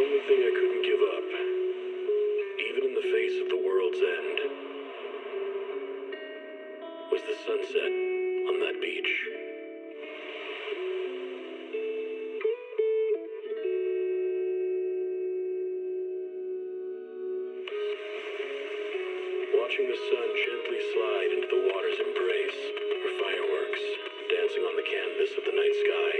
only thing I couldn't give up, even in the face of the world's end, was the sunset on that beach. Watching the sun gently slide into the water's embrace, or fireworks dancing on the canvas of the night sky.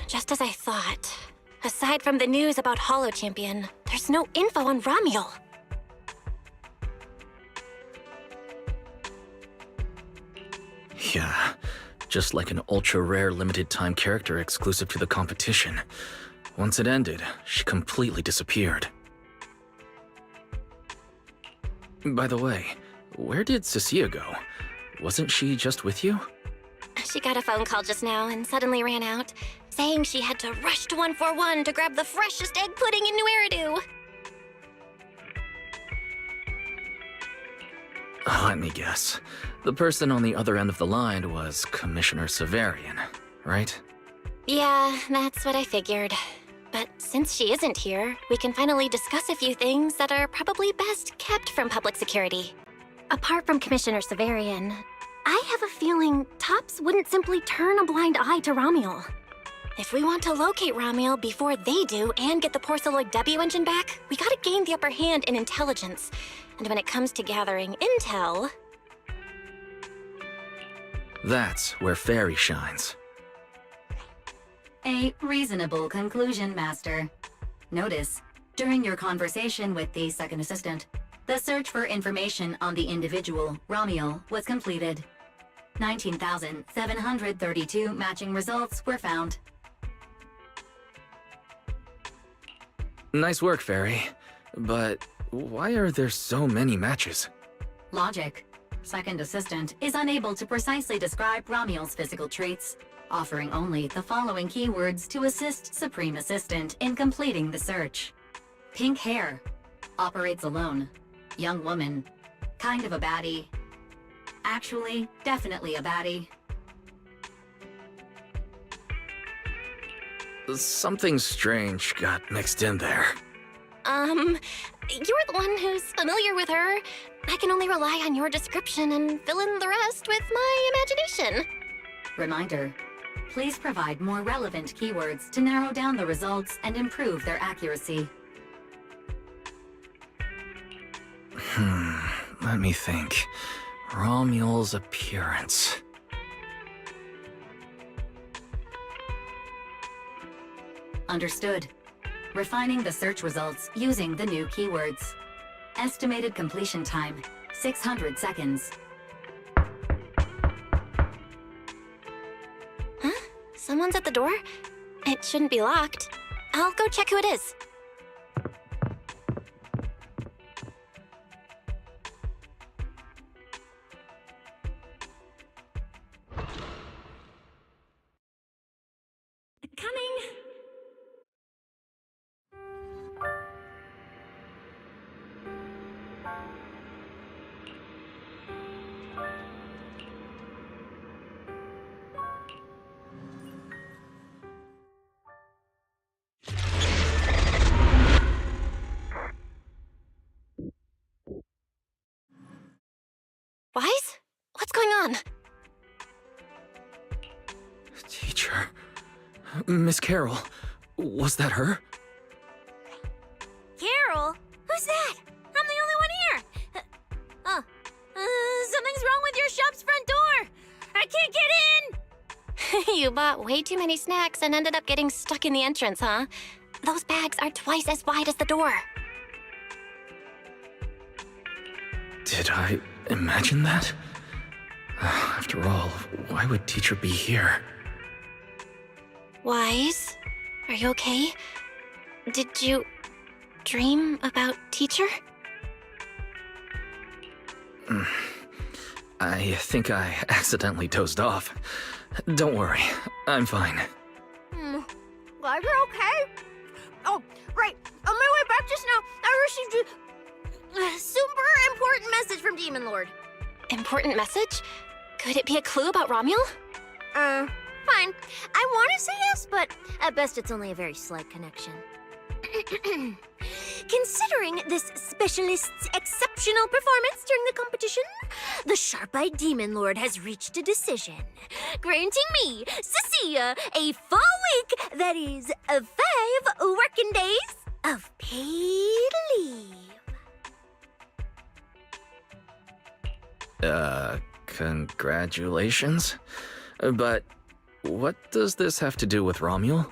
Just as I thought. Aside from the news about Holo Champion, there's no info on Ramiel. Yeah, just like an ultra-rare limited-time character exclusive to the competition. Once it ended, she completely disappeared. By the way, where did Suou go? Wasn't she just with you? She got a phone call just now and suddenly ran out, saying she had to rush to 141 to grab the freshest egg pudding in New Eridu. Let me guess. The person on the other end of the line was Commissioner Severian, right? Yeah, that's what I figured. But since she isn't here, we can finally discuss a few things that are probably best kept from public security. Apart from Commissioner Severian, I have a feeling Tops wouldn't simply turn a blind eye to Ramiel. If we want to locate Ramiel before they do and get the Porceloid W engine back, we gotta gain the upper hand in intelligence. And when it comes to gathering intel... That's where Fairy shines. A reasonable conclusion, Master. Notice, during your conversation with the second assistant, the search for information on the individual, Ramiel, was completed. 19,732 matching results were found. Nice work, Fairy. But why are there so many matches? Logic. Second assistant is unable to precisely describe Ramiel's physical traits, offering only the following keywords to assist Supreme Assistant in completing the search. Pink hair. Operates alone. Young woman. Kind of a baddie. Actually, definitely a baddie. Something strange got mixed in there. You're the one who's familiar with her. I can only rely on your description and fill in the rest with my imagination. Reminder. Please provide more relevant keywords to narrow down the results and improve their accuracy. Let me think. Ramiel's appearance. Understood. Refining the search results using the new keywords. Estimated completion time, 600 seconds. Huh? Someone's at the door? It shouldn't be locked. I'll go check who it is. Coming! on? Teacher. Miss Carroll. Was that her? Carol? Who's that? I'm the only one here. Something's wrong with your shop's front door. I can't get in. You bought way too many snacks and ended up getting stuck in the entrance, huh? Those bags are twice as wide as the door. Did I imagine that? After all, why would teacher be here? Wise, are you okay? Did you dream about teacher? I think I accidentally dozed off. Don't worry, I'm fine. Glad you're okay. Oh, right. On my way back just now, I received a super important message from Demon Lord. Important message? Could it be a clue about Romuel? Fine. I want to say yes, but at best it's only a very slight connection. Considering this specialist's exceptional performance during the competition, the sharp-eyed Demon Lord has reached a decision, granting me, Cecilia, a full week, that is, 5 working days of paid leave. Congratulations? But what does this have to do with Romuel?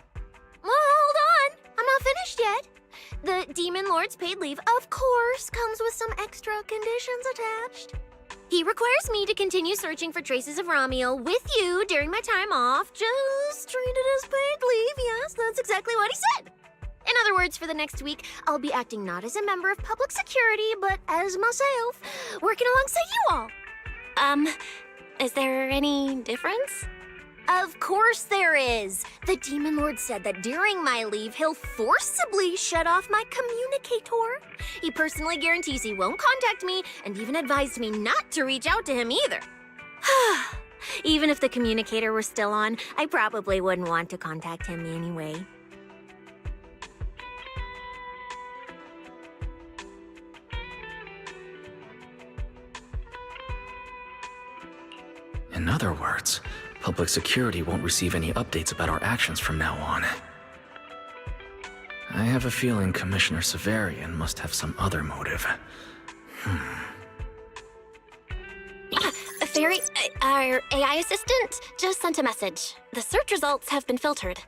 Well, hold on. I'm not finished yet. The Demon Lord's paid leave, of course, comes with some extra conditions attached. He requires me to continue searching for traces of Romuel with you during my time off. Just treat it as paid leave. Yes, that's exactly what he said. In other words, for the next week, I'll be acting not as a member of public security, but as myself, working alongside you all. Is there any difference? Of course there is! The Demon Lord said that during my leave, he'll forcibly shut off my communicator. He personally guarantees he won't contact me, and even advised me not to reach out to him either. Even if the communicator were still on, I probably wouldn't want to contact him anyway. In other words, public security won't receive any updates about our actions from now on. I have a feeling Commissioner Severian must have some other motive. Fairy, our AI assistant just sent a message. The search results have been filtered.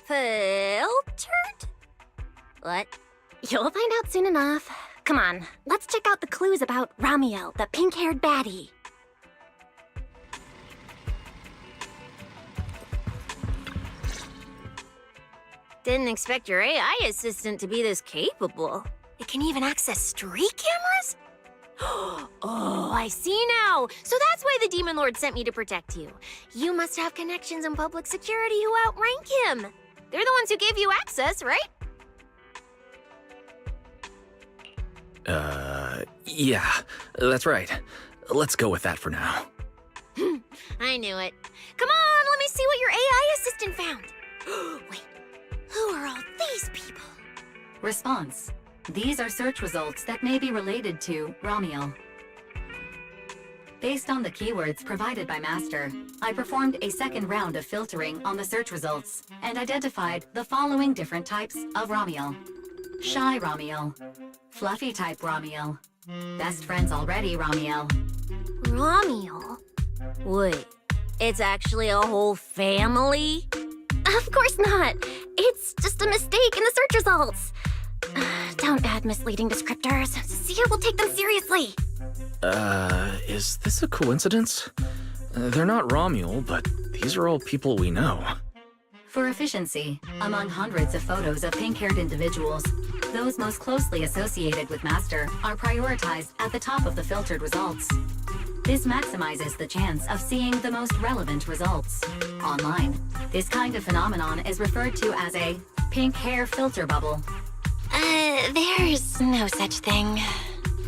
Filtered? What? You'll find out soon enough. Come on, let's check out the clues about Romuel, the pink-haired baddie. Didn't expect your AI assistant to be this capable. It can even access street cameras? Oh, I see now. So that's why the Demon Lord sent me to protect you. You must have connections in public security who outrank him. They're the ones who gave you access, right? Yeah, that's right. Let's go with that for now. I knew it. Come on, let me see what your AI assistant found. Wait, who are all these people? Response. These are search results that may be related to Romuel. Based on the keywords provided by Master, I performed a second round of filtering on the search results and identified the following different types of Romuel. Shy Romuel, Fluffy type Romuel, Best Friends Already Romuel. Romuel? Wait, it's actually a whole family? Of course not. It's just a mistake in the search results. Don't add misleading descriptors. Sia will take them seriously. Is this a coincidence? They're not Romuel, but these are all people we know. For efficiency, among hundreds of photos of pink-haired individuals, those most closely associated with Master are prioritized at the top of the filtered results. This maximizes the chance of seeing the most relevant results. Online, this kind of phenomenon is referred to as a pink hair filter bubble. There's no such thing.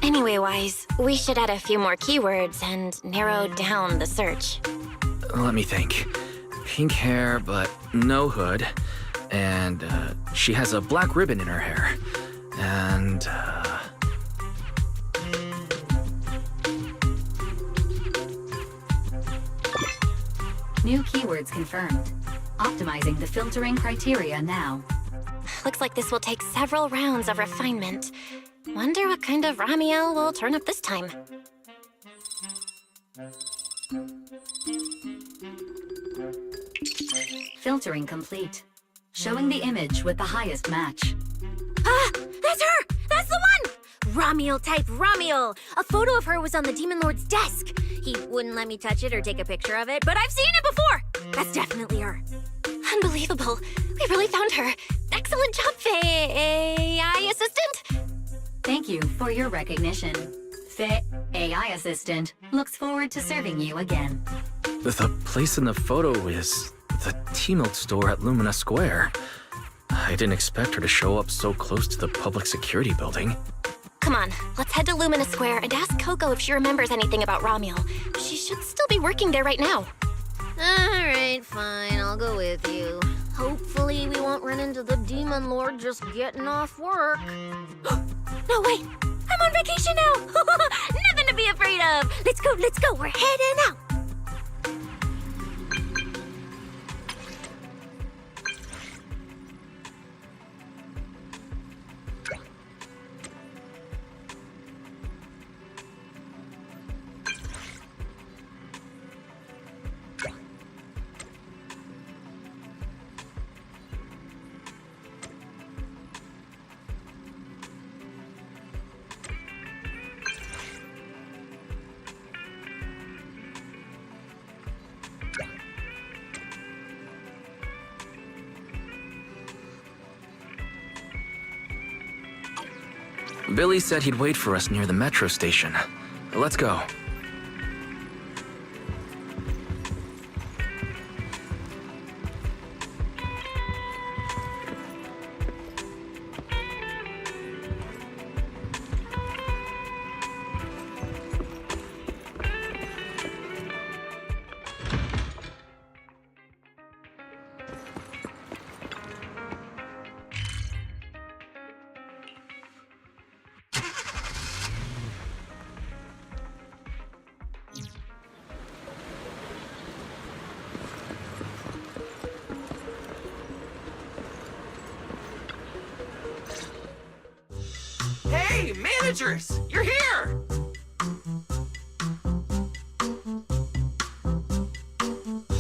Anyway, Wise, we should add a few more keywords and narrow down the search. Let me think. Pink hair, but no hood. And, she has a black ribbon in her hair. And, New keywords confirmed. Optimizing the filtering criteria now. Looks like this will take several rounds of refinement. Wonder what kind of Ramiel will turn up this time. Filtering complete. Showing the image with the highest match. Ah! That's her! That's the one! Ramiel type Ramiel! A photo of her was on the Demon Lord's desk. He wouldn't let me touch it or take a picture of it, but I've seen it before! That's definitely her. Unbelievable. We really found her. Excellent job, AI assistant. Thank you for your recognition. Faye, AI assistant, looks forward to serving you again. The place in the photo is the T-Milk store at Lumina Square. I didn't expect her to show up so close to the public security building. Come on, let's head to Lumina Square and ask Coco if she remembers anything about Ramiel. She should still be working there right now. Alright, fine, I'll go with you. Hopefully we won't run into the Demon Lord just getting off work. No, wait! I'm on vacation now! Nothing to be afraid of! Let's go, we're heading out! Billy said he'd wait for us near the metro station. Let's go. Hey, managers! You're here!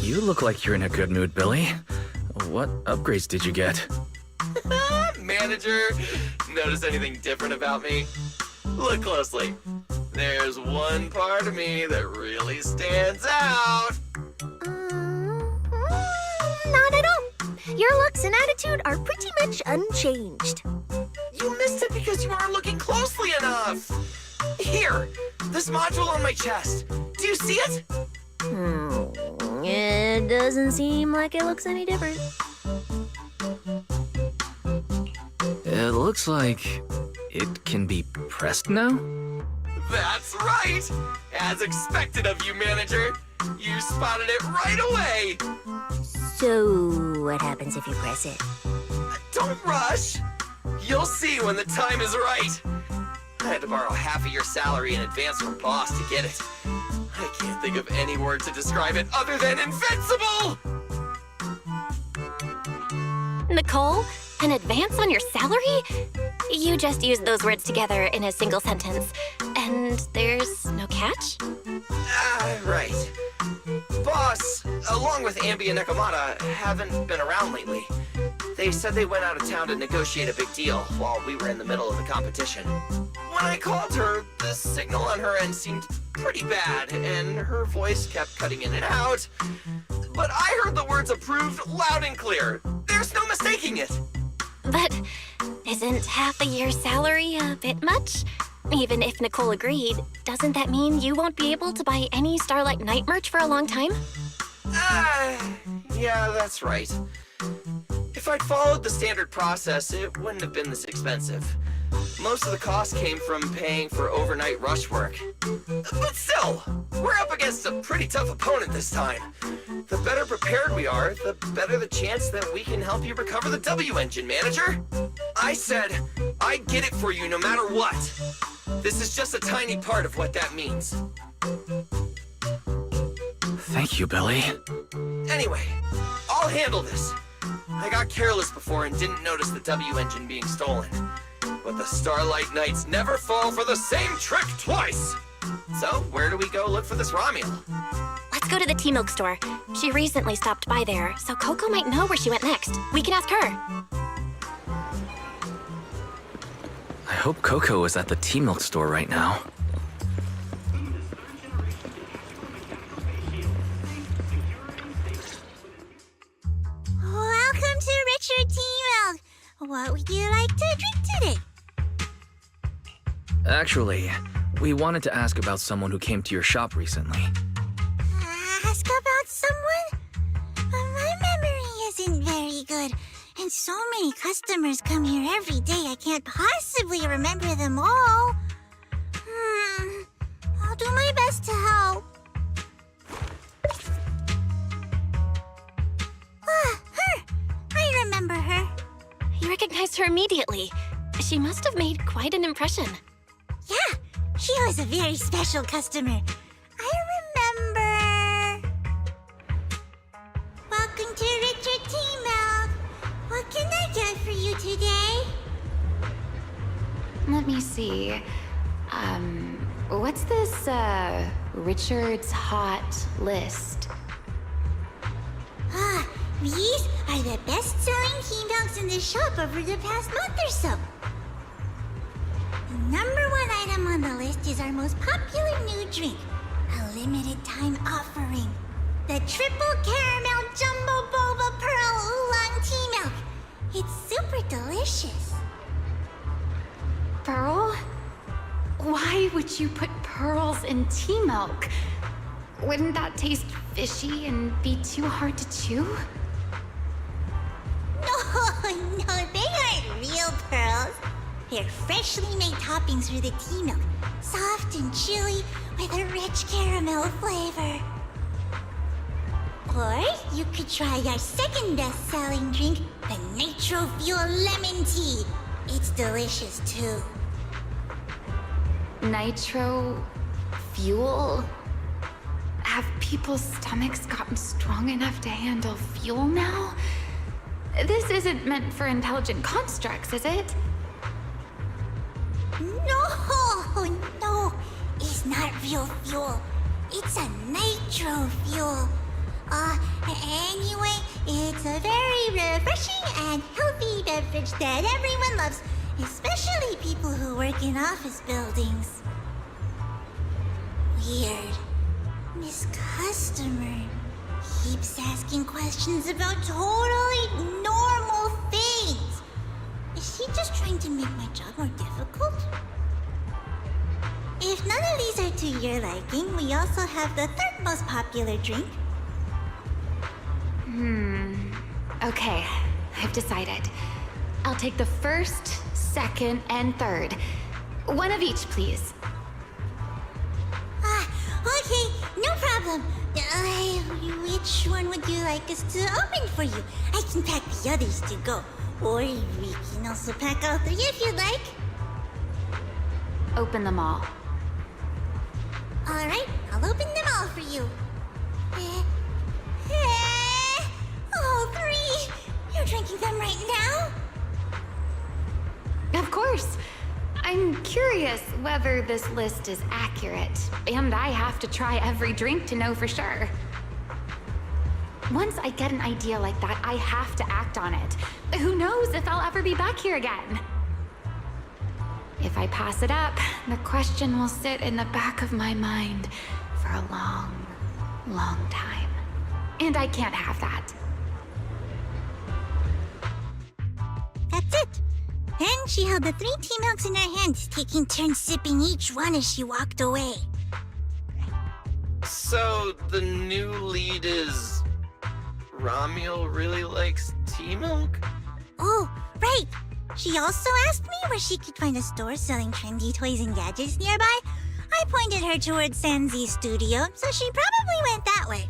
You look like you're in a good mood, Billy. What upgrades did you get? Manager, notice anything different about me? Look closely. There's one part of me that really stands out. Not at all. Your looks and attitude are pretty much unchanged. You missed it because you aren't looking closely enough. Here, this module on my chest. Do you see it? It doesn't seem like it looks any different. It looks like it can be pressed now? That's right! As expected of you, manager. You spotted it right away. So, what happens if you press it? Don't rush. You'll see when the time is right. I had to borrow half of your salary in advance from boss to get it. I can't think of any word to describe it other than invincible! Nicole, an advance on your salary? You just used those words together in a single sentence. And there's no catch? Right. Boss, along with Ambi and Nekomata, haven't been around lately. They said they went out of town to negotiate a big deal while we were in the middle of the competition. When I called her, the signal on her end seemed pretty bad, and her voice kept cutting in and out. But I heard the words approved loud and clear. There's no mistaking it. But isn't half a year's salary a bit much? Even if Nicole agreed, doesn't that mean you won't be able to buy any Starlight Knight merch for a long time? Yeah, that's right. If I'd followed the standard process, it wouldn't have been this expensive. Most of the cost came from paying for overnight rush work. But still, we're up against a pretty tough opponent this time. The better prepared we are, the better the chance that we can help you recover the W engine, manager. I said, I'd get it for you no matter what. This is just a tiny part of what that means. Thank you, Billy. Anyway, I'll handle this. I got careless before and didn't notice the W engine being stolen. But the Starlight Knights never fall for the same trick twice! So, where do we go look for this Romuel? Let's go to the tea milk store. She recently stopped by there, so Coco might know where she went next. We can ask her. I hope Coco is at the tea milk store right now. Welcome to Richard Tea Milk. What would you like to drink today? Actually, we wanted to ask about someone who came to your shop recently. Ask about someone? My memory isn't very good, and so many customers come here every day I can't possibly remember them all. I'll do my best to help. Her! I remember her. You recognized her immediately. She must have made quite an impression. Yeah, she was a very special customer. I remember. Welcome to Richard Tea Milk. What can I get for you today? Let me see. What's this, Richard's Hot List? These are the best-selling tea milks in the shop over the past month or so. The #1 item on the list is our most popular new drink, a limited-time offering. The Triple Caramel Jumbo Boba Pearl Oolong Tea Milk. It's super delicious. Pearl? Why would you put pearls in tea milk? Wouldn't that taste fishy and be too hard to chew? No, they aren't real pearls. They're freshly made toppings for the tea milk, soft and chewy with a rich caramel flavor. Or you could try our second best-selling drink, the Nitro Fuel Lemon Tea. It's delicious too. Nitro fuel? Have people's stomachs gotten strong enough to handle fuel now? This isn't meant for intelligent constructs, is it? No, it's not real fuel. It's a nitro fuel. Anyway, it's a very refreshing and healthy beverage that everyone loves, especially people who work in office buildings. Weird. This customer keeps asking questions about totally normal things. Is she just trying to make my job more difficult? If none of these are to your liking, we also have the third most popular drink. Okay, I've decided. I'll take the first, second, and third. One of each, please. Okay, no problem. Which one would you like us to open for you? I can pack the others to go. Or we can also pack all 3 if you'd like. Open them all. Alright, I'll open them all for you. All 3! You're drinking them right now? Of course. I'm curious whether this list is accurate, and I have to try every drink to know for sure. Once I get an idea like that, I have to act on it. Who knows if I'll ever be back here again? If I pass it up, the question will sit in the back of my mind for a long, long time. And I can't have that. That's it. Then she held the 3 tea milks in her hands, taking turns sipping each one as she walked away. So, the new lead is... Romuel really likes tea milk? Oh, right. She also asked me where she could find a store selling trendy toys and gadgets nearby. I pointed her towards Sanzi's studio, so she probably went that way.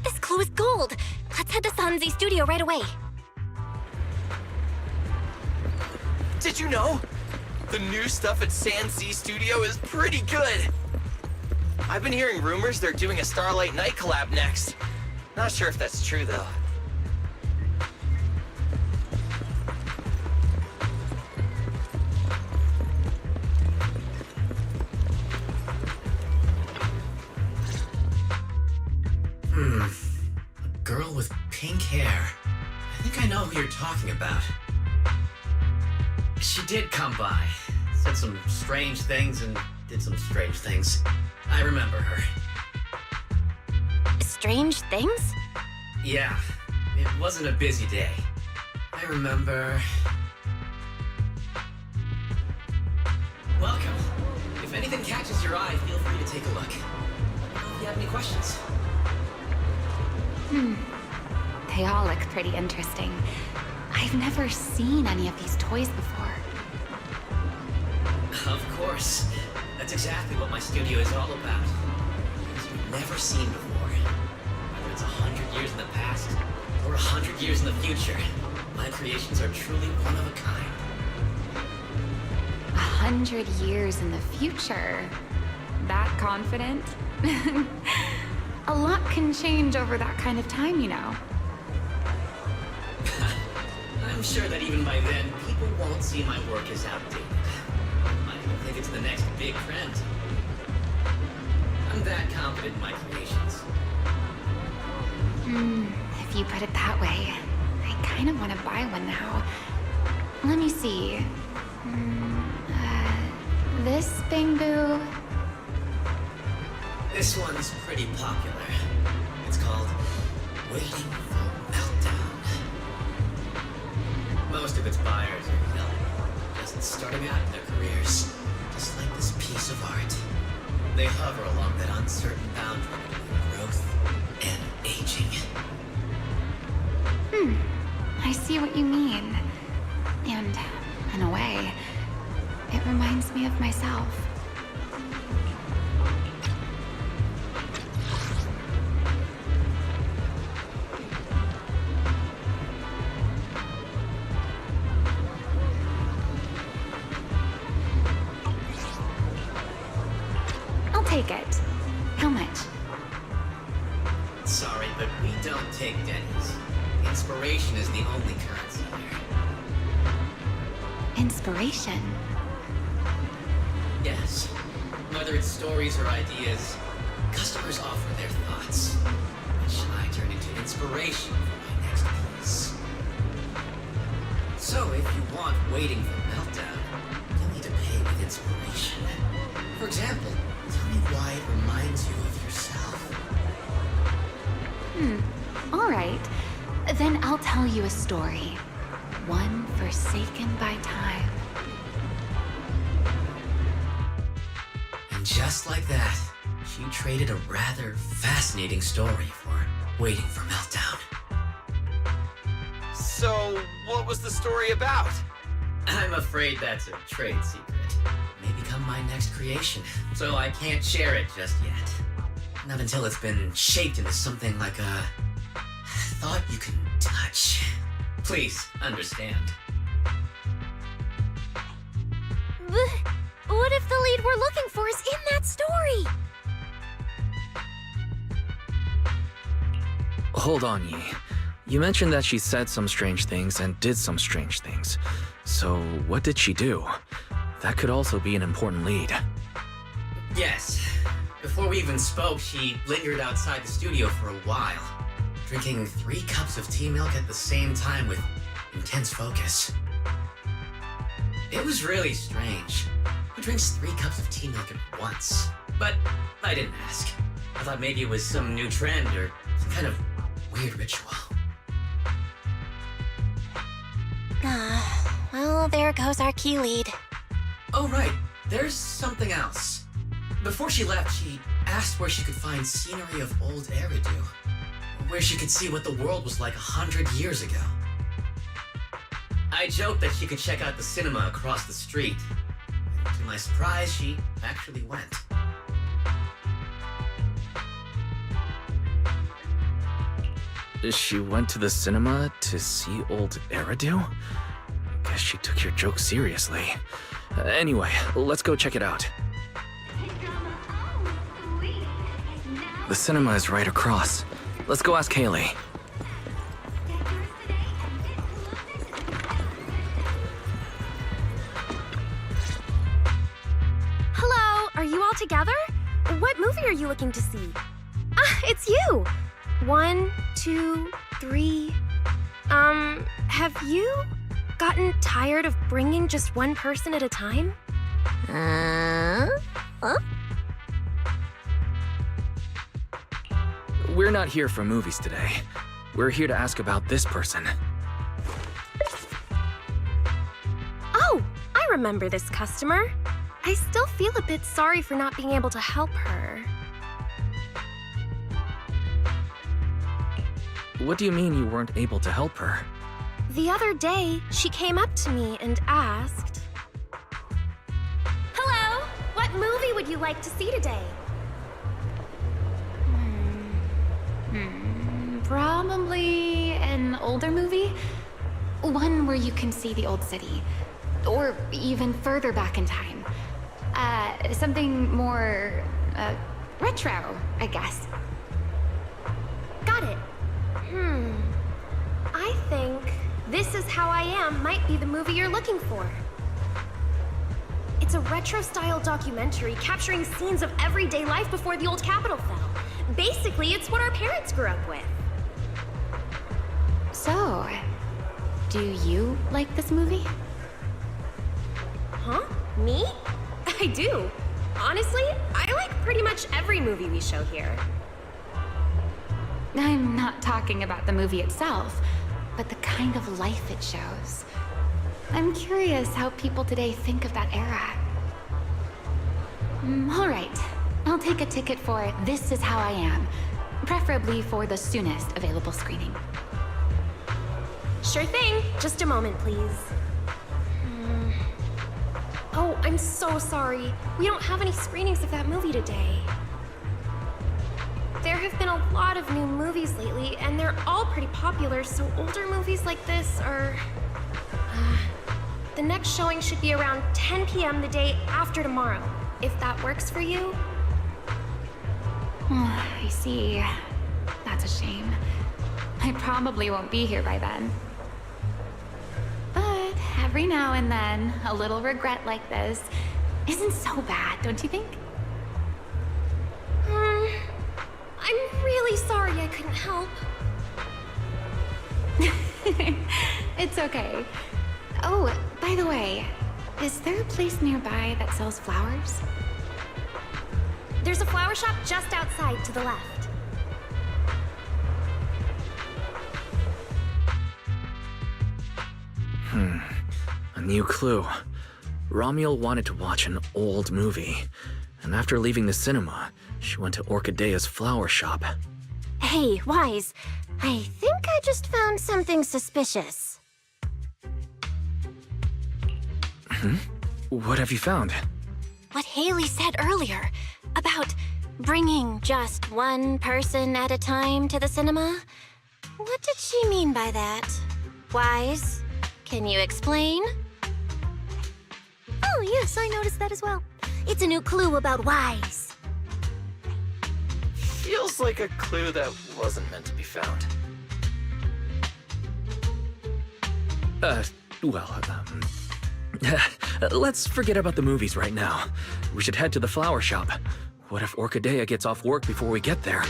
This clue is gold. Let's head to Sanzi's studio right away. Did you know? The new stuff at Sanzi Studio is pretty good. I've been hearing rumors they're doing a Starlight Night collab next. Not sure if that's true, though. A girl with pink hair. I think I know who you're talking about. She did come by, said some strange things and did some strange things. I remember her. Strange things? Yeah, it wasn't a busy day. I remember... Welcome. If anything catches your eye, feel free to take a look. If you have any questions. They all look pretty interesting. I've never seen any of these toys before. Of course. That's exactly what my studio is all about. Things you've never seen before. Whether it's 100 years in the past, or 100 years in the future, my creations are truly one of a kind. 100 years in the future? That confident? A lot can change over that kind of time, you know. I'm sure that even by then, people won't see my work as outdated. I don't think it's the next big trend. I'm that confident in my creations. If you put it that way, I kind of want to buy one now. Let me see. This Bangbu. This one's pretty popular. It's called Waiting for Meltdown. Most of its buyers are young, just starting out in their careers, just like this piece of art. They hover along that uncertain boundary between growth and aging. I see what you mean. And, in a way, it reminds me of myself. I'll take it. How much? Sorry, but we don't take Denny's. Inspiration is the only currency here. Inspiration? Yes. Whether it's stories or ideas, customers offer their thoughts, which I turn into inspiration for my next piece. So if you want Waiting for Meltdown, you'll need to pay with inspiration. For example, tell me why it reminds you of yourself. All right. Then I'll tell you a story. One forsaken by time. And just like that, she traded a rather fascinating story for Waiting for Meltdown. So, what was the story about? I'm afraid that's a trade secret. It may become my next creation, so I can't share it just yet. Not until it's been shaped into something like a thought you can touch. Please, understand. What if the lead we're looking for is in that story? Hold on, Yi. You mentioned that she said some strange things and did some strange things. So, what did she do? That could also be an important lead. Yes. Before we even spoke, she lingered outside the studio for a while, drinking 3 cups of tea milk at the same time with intense focus. It was really strange. Who drinks 3 cups of tea milk at once? But I didn't ask. I thought maybe it was some new trend or some kind of weird ritual. Well, there goes our key lead. Oh, right. There's something else. Before she left, she asked where she could find scenery of old Eridu, where she could see what the world was like 100 years ago. I joked that she could check out the cinema across the street. And to my surprise, she actually went. She went to the cinema to see old Eridu? Guess she took your joke seriously. Anyway, let's go check it out. Oh, sweet. The cinema is right across. Let's go ask Haley. Hello, are you all together? What movie are you looking to see? Ah, it's you! 1, 2, 3... have you gotten tired of bringing just one person at a time? Huh? We're not here for movies today. We're here to ask about this person. Oh, I remember this customer. I still feel a bit sorry for not being able to help her. What do you mean you weren't able to help her? The other day, she came up to me and asked, "Hello, what movie would you like to see today?" Probably an older movie. One where you can see the old city. Or even further back in time. Something more, retro, I guess. Got it. I think This Is How I Am might be the movie you're looking for. It's a retro-style documentary capturing scenes of everyday life before the old Capitol fell. Basically, it's what our parents grew up with. So, do you like this movie? Huh? Me? I do. Honestly, I like pretty much every movie we show here. I'm not talking about the movie itself, but the kind of life it shows. I'm curious how people today think of that era. All right, I'll take a ticket for This Is How I Am, preferably for the soonest available screening. Sure thing. Just a moment, please. Oh, I'm so sorry. We don't have any screenings of that movie today. There have been a lot of new movies lately, and they're all pretty popular, so older movies like this are... The next showing should be around 10 p.m. the day after tomorrow, if that works for you. I see. That's a shame. I probably won't be here by then. But every now and then, a little regret like this isn't so bad, don't you think? I'm really sorry I couldn't help. It's okay. Oh, by the way, is there a place nearby that sells flowers? There's a flower shop just outside to the left. A new clue. Romuald wanted to watch an old movie, and after leaving the cinema, she went to Orchidea's flower shop. Hey, Wise, I think I just found something suspicious. What have you found? What Haley said earlier about bringing just one person at a time to the cinema. What did she mean by that? Wise, can you explain? Oh, yes, I noticed that as well. It's a new clue about Wise. Feels like a clue that wasn't meant to be found. Let's forget about the movies right now. We should head to the flower shop. What if Orchidea gets off work before we get there?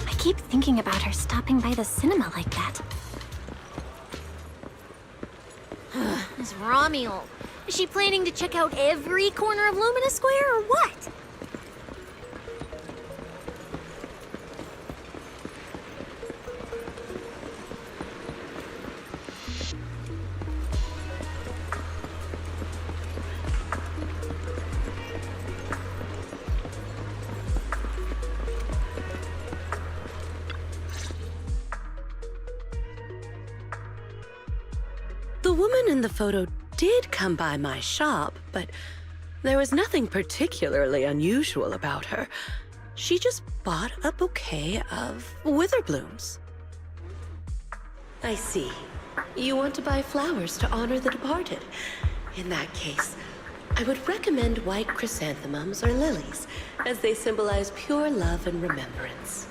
I keep thinking about her stopping by the cinema like that. This Romuald. Is she planning to check out every corner of Lumina Square or what? The woman in the photo did come by my shop, but there was nothing particularly unusual about her. She just bought a bouquet of wither blooms. I see. You want to buy flowers to honor the departed. In that case, I would recommend white chrysanthemums or lilies, as they symbolize pure love and remembrance.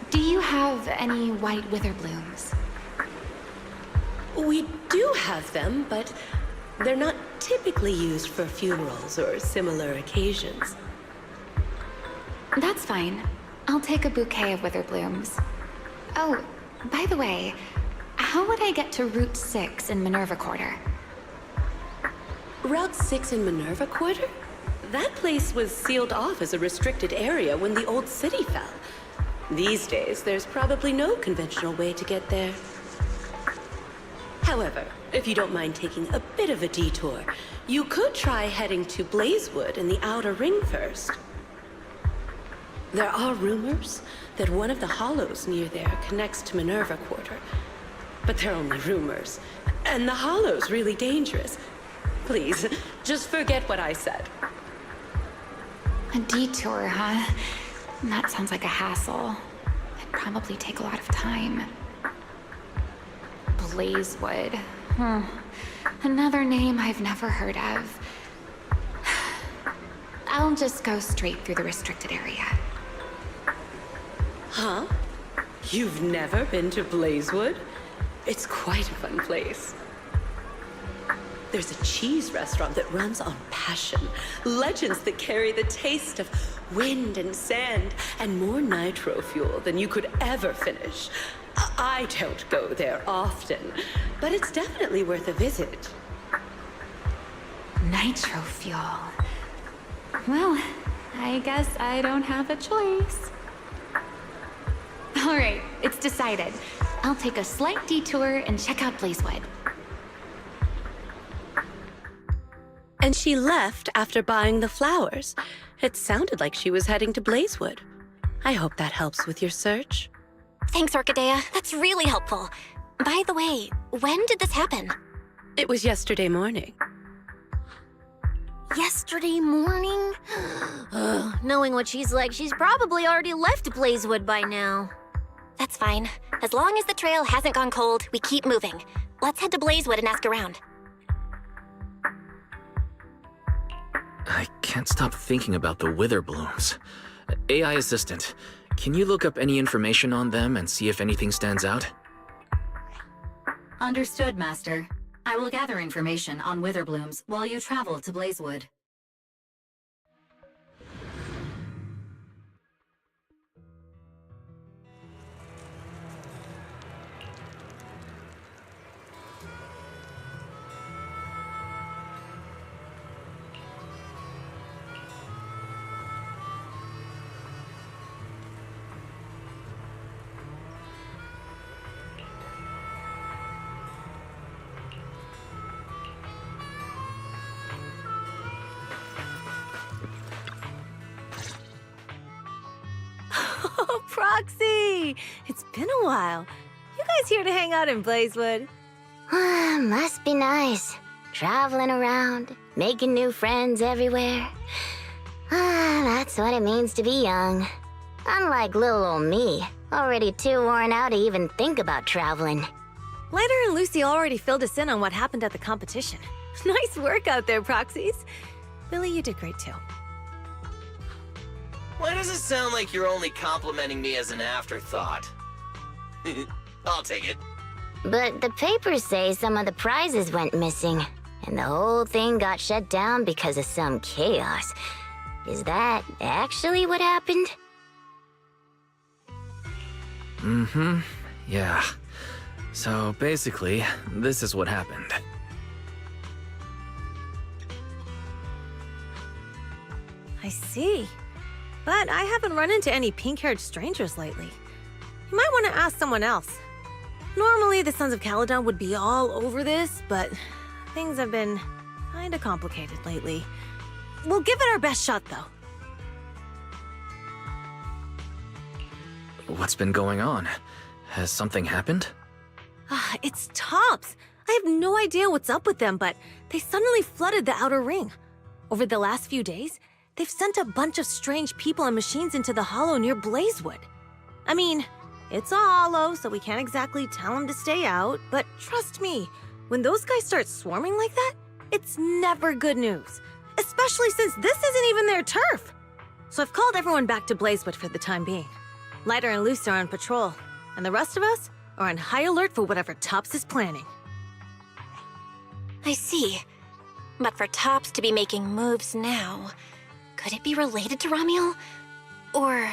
Do you have any white wither blooms? We do have them, but they're not typically used for funerals or similar occasions. That's fine. I'll take a bouquet of wither blooms. Oh, by the way, how would I get to Route 6 in Minerva Quarter? Route 6 in Minerva Quarter? That place was sealed off as a restricted area when the old city fell. These days, there's probably no conventional way to get there. However, if you don't mind taking a bit of a detour, you could try heading to Blazewood in the Outer Ring first. There are rumors that one of the hollows near there connects to Minerva Quarter. But they're only rumors, and the hollow's really dangerous. Please, just forget what I said. A detour, huh? That sounds like a hassle. It'd probably take a lot of time. Blazewood. Another name I've never heard of. I'll just go straight through the restricted area. Huh? You've never been to Blazewood? It's quite a fun place. There's a cheese restaurant that runs on passion. Legends that carry the taste of wind and sand and more nitro fuel than you could ever finish. I don't go there often, but it's definitely worth a visit. Nitro fuel. Well, I guess I don't have a choice. All right, it's decided. I'll take a slight detour and check out Blazewood. And she left after buying the flowers. It sounded like she was heading to Blazewood. I hope that helps with your search. Thanks, Orchidea. That's really helpful. By the way, when did this happen? It was yesterday morning. Yesterday morning? Knowing what she's like, she's probably already left Blazewood by now. That's fine. As long as the trail hasn't gone cold, we keep moving. Let's head to Blazewood and ask around. I can't stop thinking about the wither blooms. AI assistant, can you look up any information on them and see if anything stands out? Understood, Master. I will gather information on wither blooms while you travel to Blazewood. Oh, Proxy! It's been a while. You guys here to hang out in Blazewood? Must be nice. Traveling around, making new friends everywhere. That's what it means to be young. Unlike little old me, already too worn out to even think about traveling. Lighter and Lucy already filled us in on what happened at the competition. Nice work out there, Proxies. Billy, you did great too. Why does it sound like you're only complimenting me as an afterthought? I'll take it. But the papers say some of the prizes went missing, and the whole thing got shut down because of some chaos. Is that actually what happened? Yeah. So basically, this is what happened. I see. But I haven't run into any pink-haired strangers lately. You might want to ask someone else. Normally, the Sons of Caledon would be all over this, but things have been kinda complicated lately. We'll give it our best shot, though. What's been going on? Has something happened? It's Tops. I have no idea what's up with them, but they suddenly flooded the Outer Ring. Over the last few days, they've sent a bunch of strange people and machines into the hollow near Blazewood. I mean, it's a hollow, so we can't exactly tell them to stay out, but trust me, When those guys start swarming like that, it's never good news. Especially since this isn't even their turf. So I've called everyone back to Blazewood for the time being. Lighter and Loose are on patrol, and the rest of us are on high alert for whatever Tops is planning. I see. But for Tops to be making moves now, could it be related to Ramiel? Or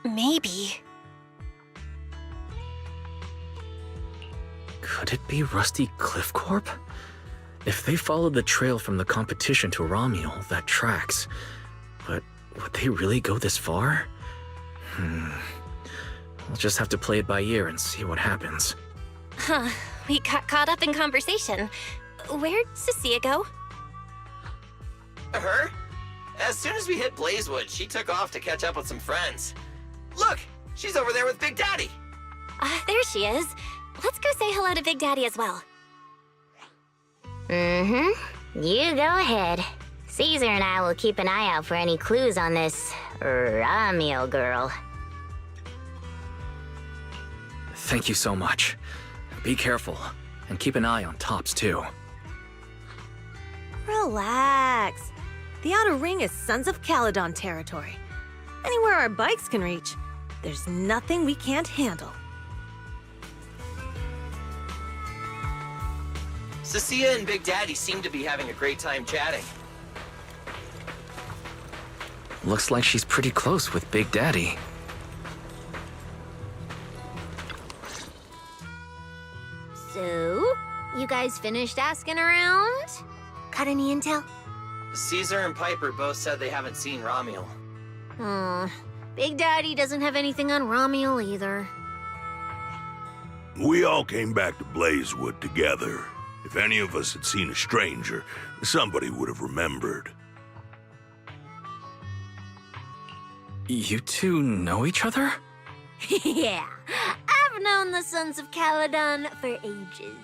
maybe... Could it be Rusty Cliff Corp? If they followed the trail from the competition to Ramiel, that tracks. But would they really go this far? We'll just have to play it by ear and see what happens. Huh, we got caught up in conversation. Where'd Cecilia go? Her? As soon as we hit Blazewood, she took off to catch up with some friends. Look, she's over there with Big Daddy. There she is. Let's go say hello to Big Daddy as well. You go ahead. Caesar and I will keep an eye out for any clues on this Ramiel girl. Thank you so much. Be careful, and keep an eye on Tops too. Relax. The Outer Ring is Sons of Caledon territory. Anywhere our bikes can reach, there's nothing we can't handle. Cecilia and Big Daddy seem to be having a great time chatting. Looks like she's pretty close with Big Daddy. So, you guys finished asking around? Got any intel? Caesar and Piper both said they haven't seen Ramiel. Big Daddy doesn't have anything on Ramiel either. We all came back to Blazewood together. If any of us had seen a stranger, somebody would have remembered. You two know each other? Yeah, I've known the Sons of Caledon for ages.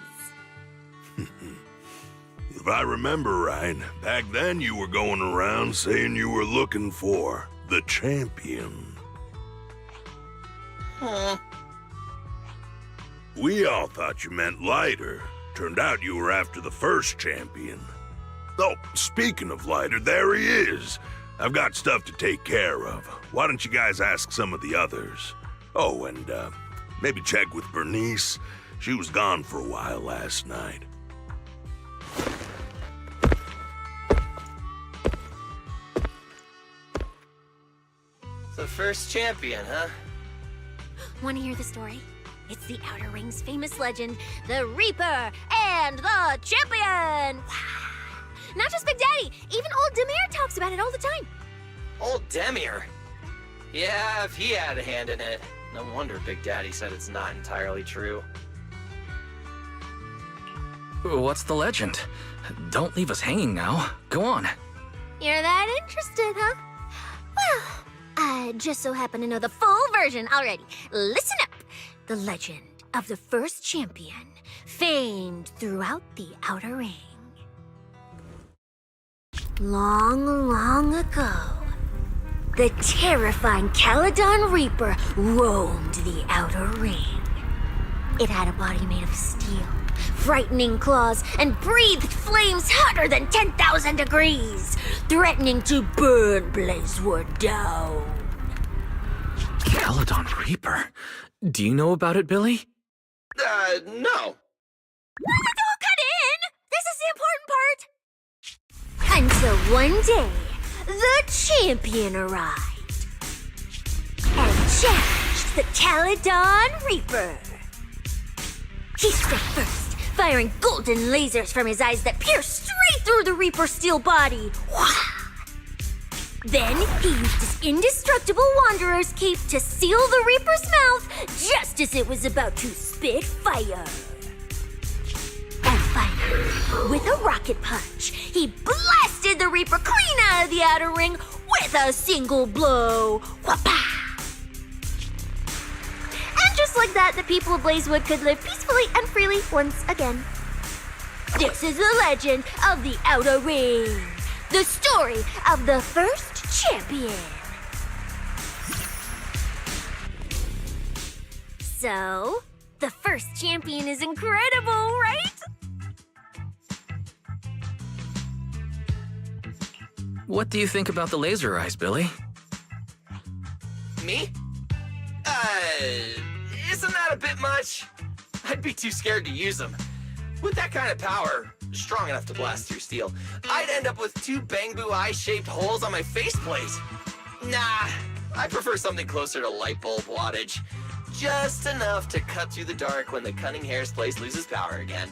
If I remember right, back then you were going around saying you were looking for the champion. Huh. We all thought you meant Lighter. Turned out you were after the first champion. Oh, speaking of Lighter, there he is. I've got stuff to take care of. Why don't you guys ask some of the others? Oh, and maybe check with Bernice. She was gone for a while last night. The first champion, huh? Want to hear the story? It's the Outer Ring's famous legend, the Reaper and the Champion! Not just Big Daddy, even old Demir talks about it all the time. Old Demir? Yeah, if he had a hand in it. No wonder Big Daddy said it's not entirely true. What's the legend? Don't leave us hanging now. Go on. You're that interested, huh? Well, I just so happen to know the full version already. Listen up. The legend of the first champion, famed throughout the Outer Ring. Long, long ago, the terrifying Caledon Reaper roamed the Outer Ring. It had a body made of steel, frightening claws, and breathed flames hotter than 10,000 degrees, threatening to burn Blazewood down. Caledon Reaper? Do you know about it, Billy? No. Don't cut in! This is the important part! Until one day, the champion arrived and challenged the Caledon Reaper. He struck first, firing golden lasers from his eyes that pierced straight through the Reaper's steel body. Then he used his indestructible Wanderer's cape to seal the Reaper's mouth just as it was about to spit fire. And finally, with a rocket punch, he blasted the Reaper clean out of the Outer Ring with a single blow. Whapa! And just like that, the people of Blazewood could live peacefully and freely once again. This is the legend of the Outer Ring. The story of the first champion. So, the first champion is incredible, right? what do you think about the laser eyes, Billy? Me? Isn't that a bit much? I'd be too scared to use them. With that kind of power, strong enough to blast through steel, I'd end up with 2 bamboo eye-shaped holes on my faceplate. Nah, I prefer something closer to light bulb wattage. Just enough to cut through the dark when the cunning hair's place loses power again.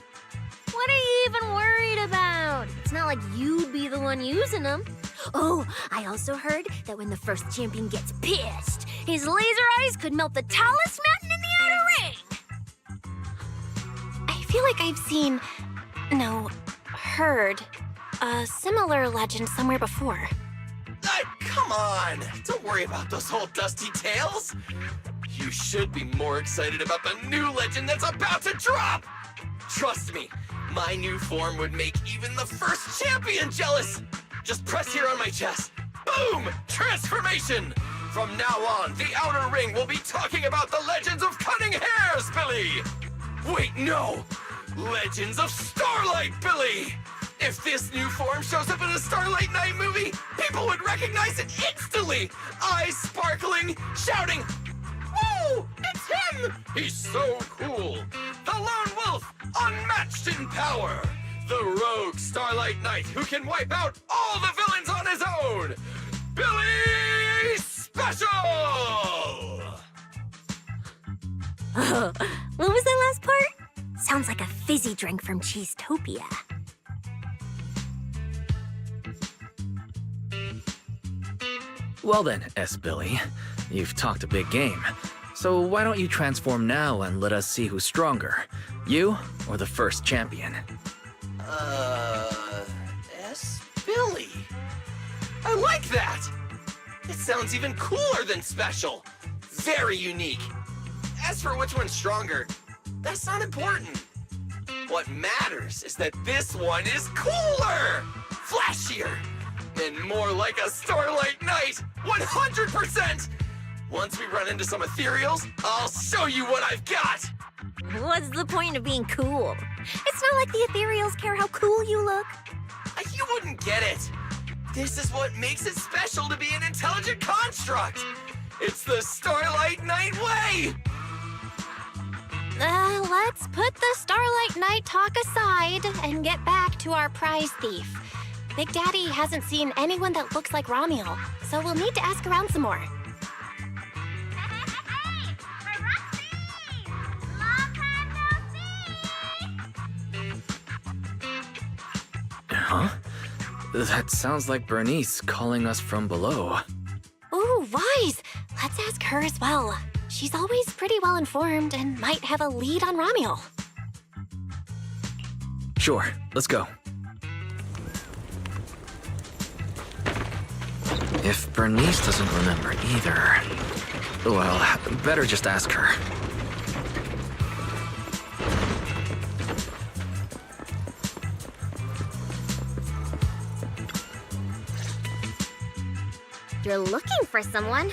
What are you even worried about? It's not like you'd be the one using them. Oh, I also heard that when the first champion gets pissed, his laser eyes could melt the tallest mountain in the outer ring. I feel like I've seen, no, heard a similar legend somewhere before. Come on! Don't worry about those old dusty tales! You should be more excited about the new legend that's about to drop! Trust me, my new form would make even the first champion jealous! Just press here on my chest. Boom! Transformation! From now on, the Outer Ring will be talking about the legends of cunning hairs, Billy! Wait, no! Legends of Starlight, Billy! If this new form shows up in a Starlight Night movie, people would recognize it instantly! Eyes sparkling, shouting, "Woo! It's him! He's so cool! The Lone Wolf, unmatched in power! The rogue Starlight Knight who can wipe out all the villains on his own! Billy Special!" What was that last part? Sounds like a fizzy drink from Cheesetopia. Well then, S. Billy, you've talked a big game. So why don't you transform now and let us see who's stronger? You or the first champion? S. Billy. I like that! It sounds even cooler than special. Very unique. As for which one's stronger, that's not important. What matters is that this one is cooler, flashier, and more like a Starlight Knight, 100%! Once we run into some ethereals, I'll show you what I've got! What's the point of being cool? It's not like the ethereals care how cool you look. You wouldn't get it. This is what makes it special to be an intelligent construct. It's the Starlight Knight way! Let's put the Starlight Night talk aside and get back to our prize thief. Big Daddy hasn't seen anyone that looks like Ramiel, so we'll need to ask around some more. Huh? That sounds like Bernice calling us from below. Ooh, wise! Let's ask her as well. She's always pretty well informed and might have a lead on Ramiel. Sure, let's go. If Bernice doesn't remember either, well, better just ask her. You're looking for someone?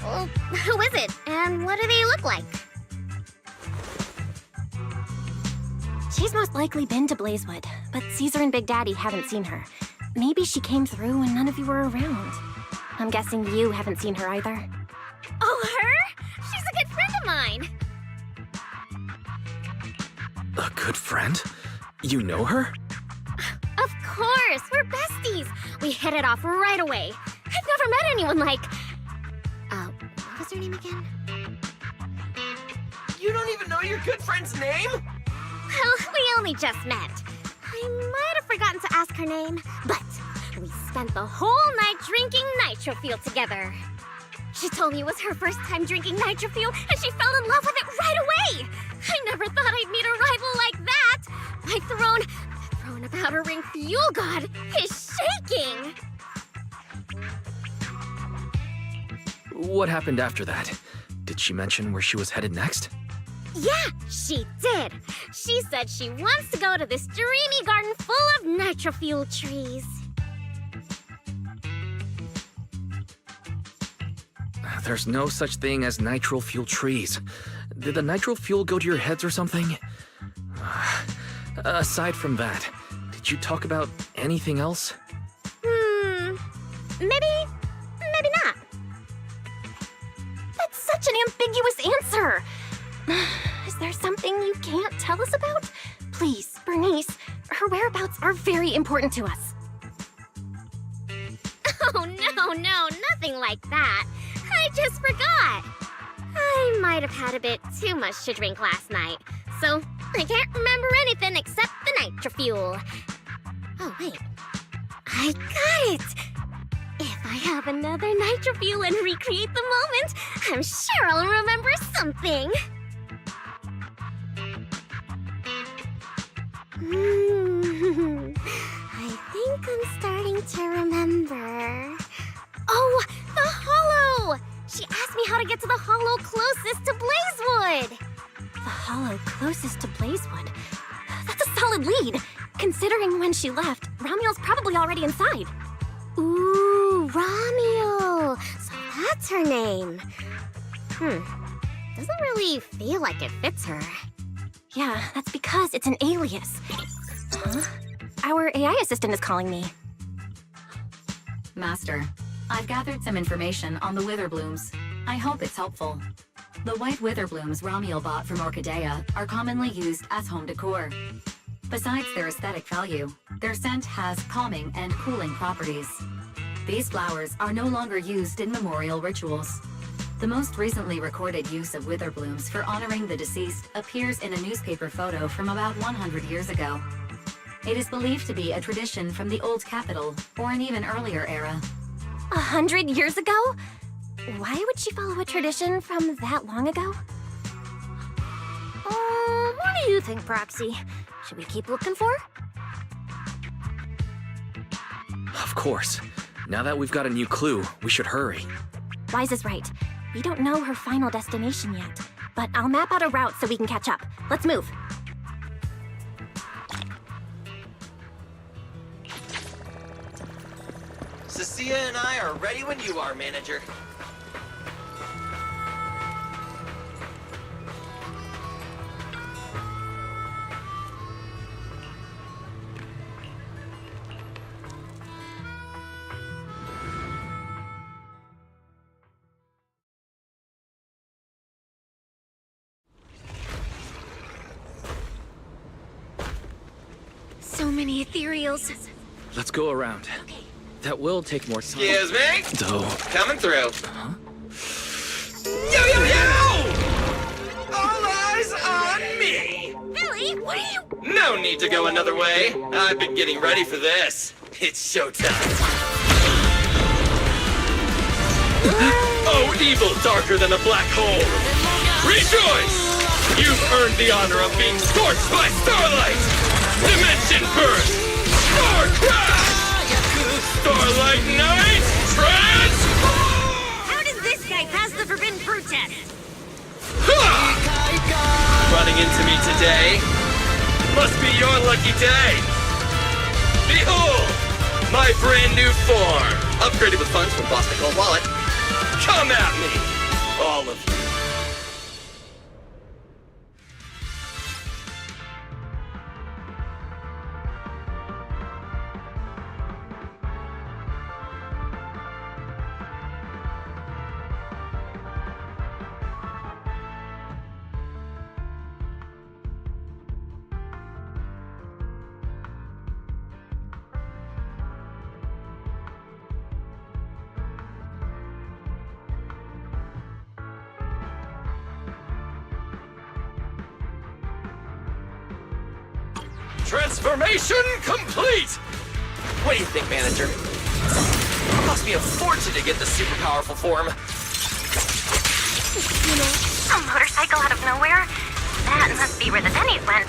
Well, who is it? And what do they look like? She's most likely been to Blazewood, but Caesar and Big Daddy haven't seen her. Maybe she came through when none of you were around. I'm guessing you haven't seen her either. Oh, her? She's a good friend of mine. A good friend? You know her? Of course, we're besties. We hit it off right away. I've never met anyone like... what was her name again? You don't even know your good friend's name? Well, we only just met. I might have forgotten to ask her name, but we spent the whole night drinking Nitrofuel together. She told me it was her first time drinking Nitrofuel, and she fell in love with it right away. I never thought I'd meet a rival like that. My throne of Outer Ring Fuel God is shaking. What happened after that? Did she mention where she was headed next? Yeah, she did. She said she wants to go to this dreamy garden full of Nitrofuel trees. There's no such thing as nitro fuel trees. Did the nitro fuel go to your heads or something? Aside from that, did you talk about anything else? maybe not. That's such an ambiguous answer. Is there something you can't tell us about? Please, Bernice, her whereabouts are very important to us. Oh, no, nothing like that. I just forgot. I might have had a bit too much to drink last night, so I can't remember anything except the nitrofuel. Oh, wait. I got it! If I have another nitrofuel and recreate the moment, I'm sure I'll remember something. I think I'm starting to remember. Oh, the hollow! She asked me how to get to the hollow closest to Blazewood. The hollow closest to Blazewood. That's a solid lead. Considering when she left, Romual's probably already inside. Ooh, Romual. So that's her name. Doesn't really feel like it fits her. Yeah, that's because it's an alias. Huh? Our AI assistant is calling me. Master, I've gathered some information on the Witherblooms. I hope it's helpful. The white Witherblooms Romual bought from Orchidea are commonly used as home decor. Besides their aesthetic value, their scent has calming and cooling properties. These flowers are no longer used in memorial rituals. The most recently recorded use of Witherblooms for honoring the deceased appears in a newspaper photo from about 100 years ago. It is believed to be a tradition from the Old Capital, or an even earlier era. 100 years ago? Why would she follow a tradition from that long ago? What do you think, Proxy? Should we keep looking for her? Of course. Now that we've got a new clue, we should hurry. Wise is right. We don't know her final destination yet, but I'll map out a route so we can catch up. Let's move. Cecilia and I are ready when you are, Manager. So many ethereals. Let's go around. That will take more time. Excuse me? Though. Coming through. Huh? Yo! All eyes on me! Billy, what are you... No need to go another way. I've been getting ready for this. It's showtime. Oh, evil darker than a black hole. Rejoice! You've earned the honor of being scorched by starlight! Dimension burst! Star crash! Starlight Night! Transform! How does this guy pass the forbidden fruit test? Running into me today? Must be your lucky day! Behold! My brand new form! Upgraded with funds from Boss Nicole Wallet. Come at me! All of you. Transformation complete! What do you think, Manager? It cost me a fortune to get this super powerful form. You know, a motorcycle out of nowhere? That must be where the pennies went.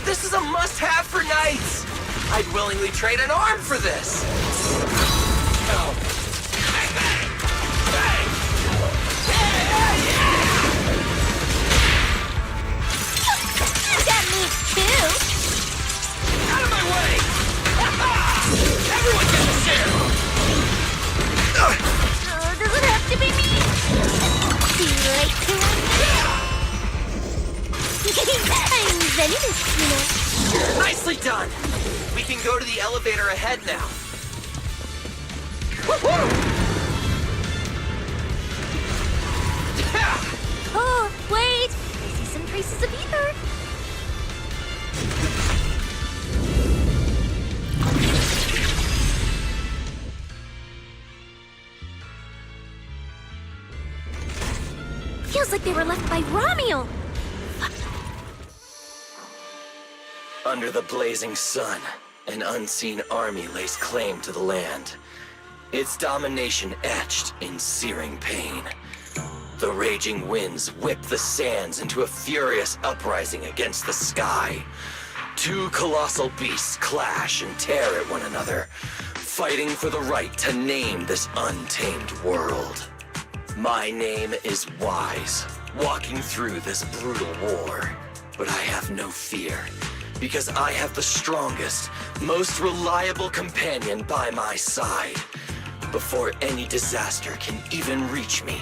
This is a must-have for Knights! I'd willingly trade an arm for this! Oh. Bang, bang! Bang! That means two. Out of my way! Everyone gets a share! Does it have to be me? Too late to I'm Zenless, you know. Nicely done! We can go to the elevator ahead now. Woohoo! Oh, wait! I see some traces of ether. Feels like they were left by Ramiel. Under the blazing sun, an unseen army lays claim to the land. Its domination etched in searing pain. The raging winds whip the sands into a furious uprising against the sky. Two colossal beasts clash and tear at one another, fighting for the right to name this untamed world. My name is Wise, walking through this brutal war. But I have no fear, because I have the strongest, most reliable companion by my side. Before any disaster can even reach me,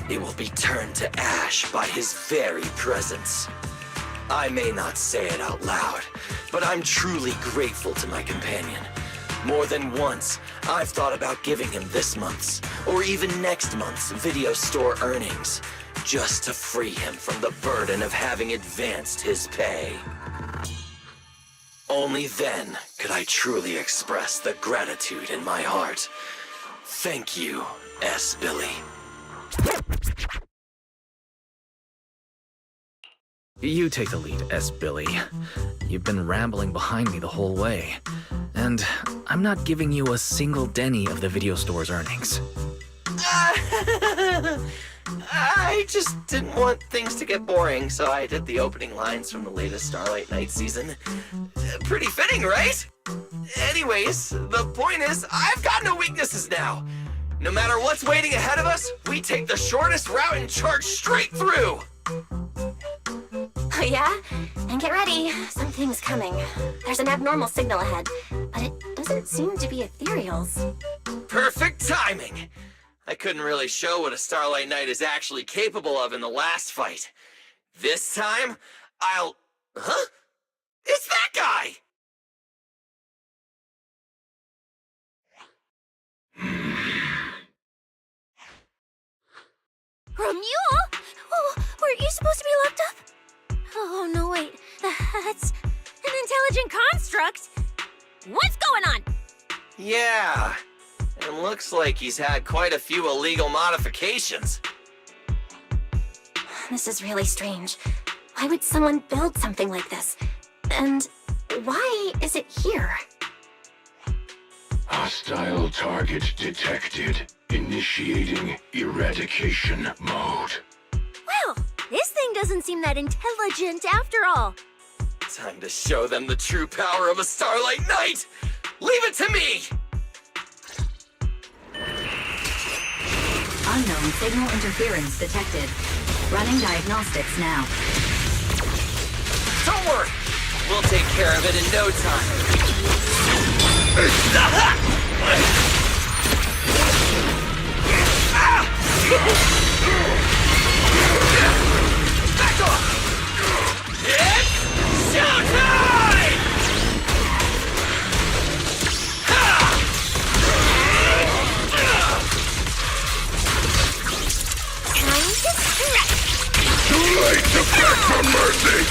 it will be turned to ash by his very presence. I may not say it out loud, but I'm truly grateful to my companion. More than once, I've thought about giving him this month's, or even next month's video store earnings, just to free him from the burden of having advanced his pay. Only then could I truly express the gratitude in my heart. Thank you, S. Billy. You take the lead, S. Billy. You've been rambling behind me the whole way. And I'm not giving you a single penny of the video store's earnings. I just didn't want things to get boring, so I did the opening lines from the latest Starlight Knight season. Pretty fitting, right? Anyways, the point is, I've got no weaknesses now. No matter what's waiting ahead of us, we take the shortest route and charge straight through. Oh yeah? And get ready, something's coming. There's an abnormal signal ahead, but it doesn't seem to be ethereals. Perfect timing! I couldn't really show what a Starlight Knight is actually capable of in the last fight. This time, I'll... Huh? It's that guy! Romuel? Oh, weren't you supposed to be locked up? Oh, no, wait. That's an intelligent construct. What's going on? Yeah. It looks like he's had quite a few illegal modifications. This is really strange. Why would someone build something like this? And why is it here? Hostile target detected. Initiating eradication mode. Well, this thing doesn't seem that intelligent after all. Time to show them the true power of a Starlight Knight! Leave it to me! Unknown signal interference detected. Running diagnostics now. Don't worry! We'll take care of it in no time. Back off! It's showtime! Time to stretch! Too late to beg for mercy!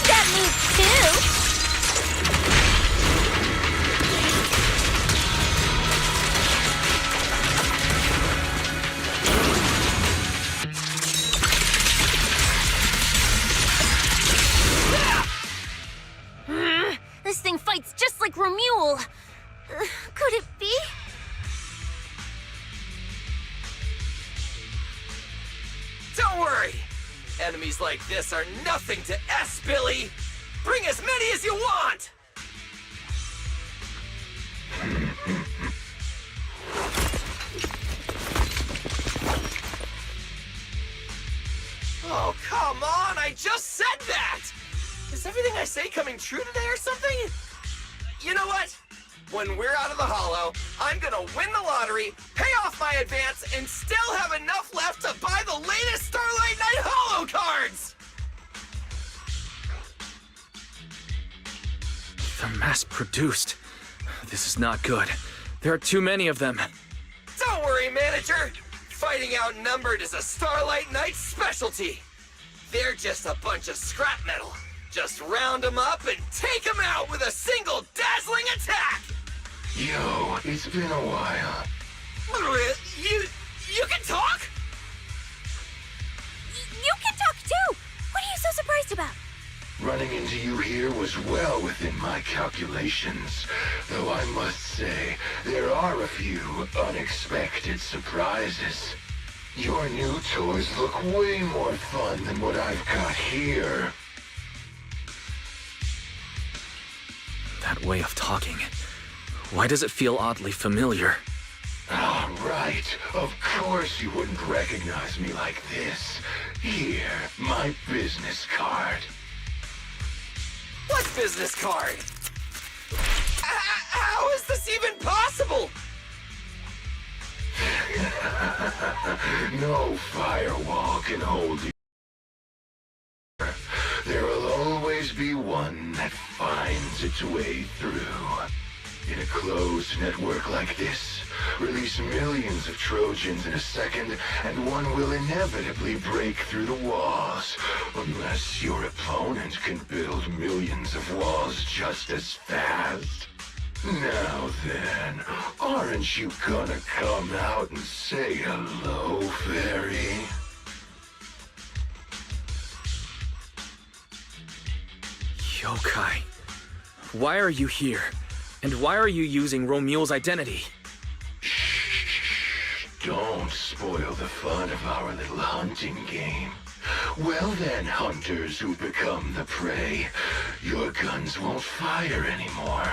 That moves too! This thing fights just like Romuel. Could it be? Don't worry! Enemies like this are nothing to S, Billy! Bring as many as you want! Oh, come on! I just said that! Is everything I say coming true today or something? You know what? When we're out of the Hollow, I'm gonna win the lottery, pay off my advance, and still have enough left to buy the latest Starlight Knight Hollow cards! They're mass-produced. This is not good. There are too many of them. Don't worry, manager! Fighting outnumbered is a Starlight Knight specialty! They're just a bunch of scrap metal. Just round them up and take them out with a single dazzling attack! Yo, it's been a while. You can talk? You can talk too! What are you so surprised about? Running into you here was well within my calculations, though I must say, there are a few unexpected surprises. Your new toys look way more fun than what I've got here. That way of talking. Why does it feel oddly familiar? Ah, right. Of course you wouldn't recognize me like this. Here, my business card. What business card? How is this even possible? No firewall can hold you. There will always be one that finds its way through. In a closed network like this, release millions of Trojans in a second, and one will inevitably break through the walls. Unless your opponent can build millions of walls just as fast. Now then, aren't you gonna come out and say hello, fairy? Yokai, why are you here? And why are you using Romule's identity? Shh, don't spoil the fun of our little hunting game. Well then, hunters who become the prey, your guns won't fire anymore.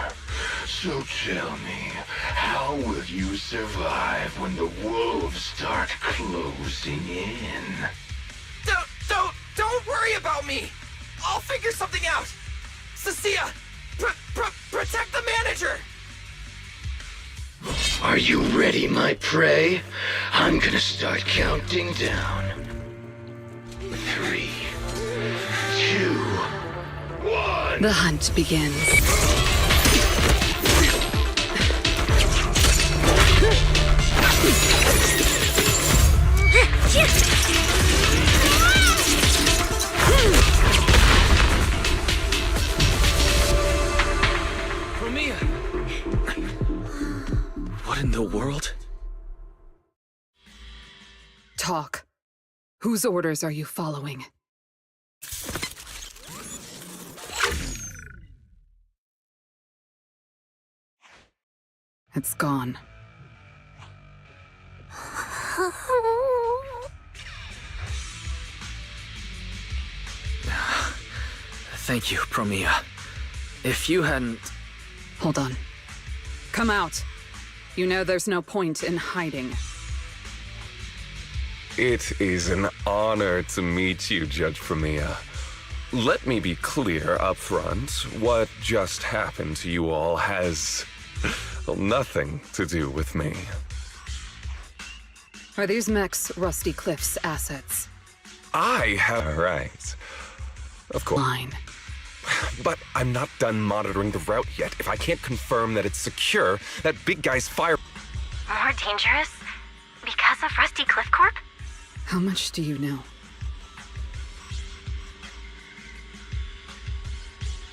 So tell me, how will you survive when the wolves start closing in? Don't worry about me! I'll figure something out! Cecilia, protect the manager! Are you ready, my prey? I'm gonna start counting down. 3, 2, 1. The hunt begins. What in the world? Talk. Whose orders are you following? It's gone. Thank you, Promia. If you hadn't... Hold on. Come out. You know there's no point in hiding. It is an honor to meet you, Judge Promia. Let me be clear up front. What just happened to you all has nothing to do with me. Are these mechs Rusty Cliff's assets? I have right. Of course. Fine. But I'm not done monitoring the route yet. If I can't confirm that it's secure, that big guy's fire... More dangerous? Because of Rusty Cliff Corp? How much do you know?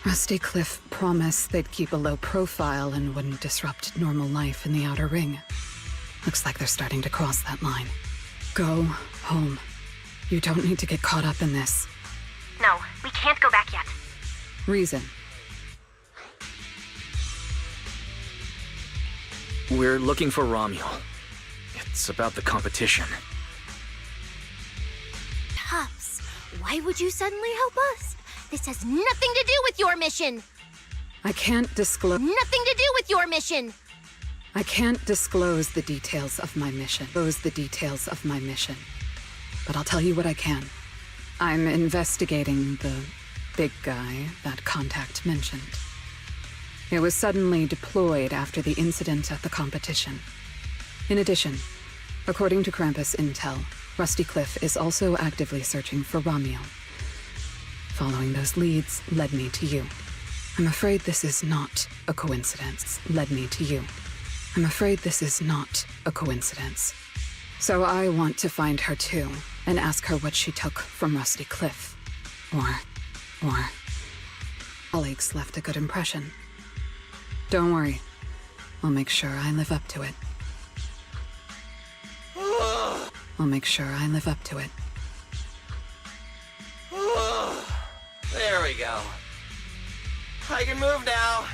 Rusty Cliff promised they'd keep a low profile and wouldn't disrupt normal life in the Outer Ring. Looks like they're starting to cross that line. Go home. You don't need to get caught up in this. No, we can't go back yet. Reason. We're looking for Romule. It's about the competition. Tubbs, why would you suddenly help us? This has nothing to do with your mission! I can't disclose... Nothing to do with your mission! I can't disclose the details of my mission. But I'll tell you what I can. I'm investigating the big guy that Contact mentioned. It was suddenly deployed after the incident at the competition. In addition, according to Krampus intel, Rusty Cliff is also actively searching for Ramiel. Following those leads led me to you. I'm afraid this is not a coincidence. Led me to you. I'm afraid this is not a coincidence. So I want to find her too, and ask her what she took from Rusty Cliff. Or... colleagues left a good impression. Don't worry. I'll make sure I live up to it. I'll make sure I live up to it. There we go. I can move now.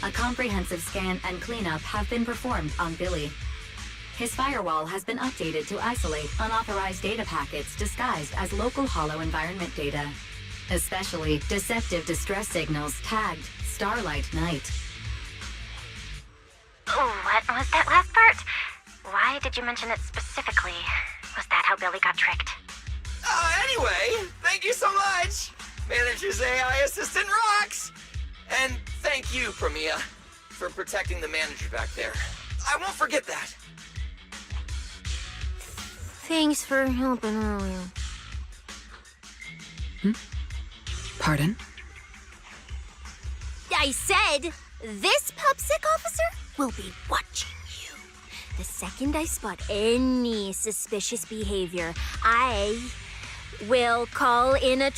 A comprehensive scan and cleanup have been performed on Billy. His firewall has been updated to isolate unauthorized data packets disguised as local hollow environment data, especially deceptive distress signals tagged Starlight Night. What was that last part? Why did you mention it specifically? Was that how Billy got tricked? Anyway, thank you so much! Manager's AI assistant rocks! And thank you, Premia, for protecting the manager back there. I won't forget that. Thanks for helping earlier. Pardon? I said, this PubSec officer will be watching you. The second I spot any suspicious behavior, I will call in a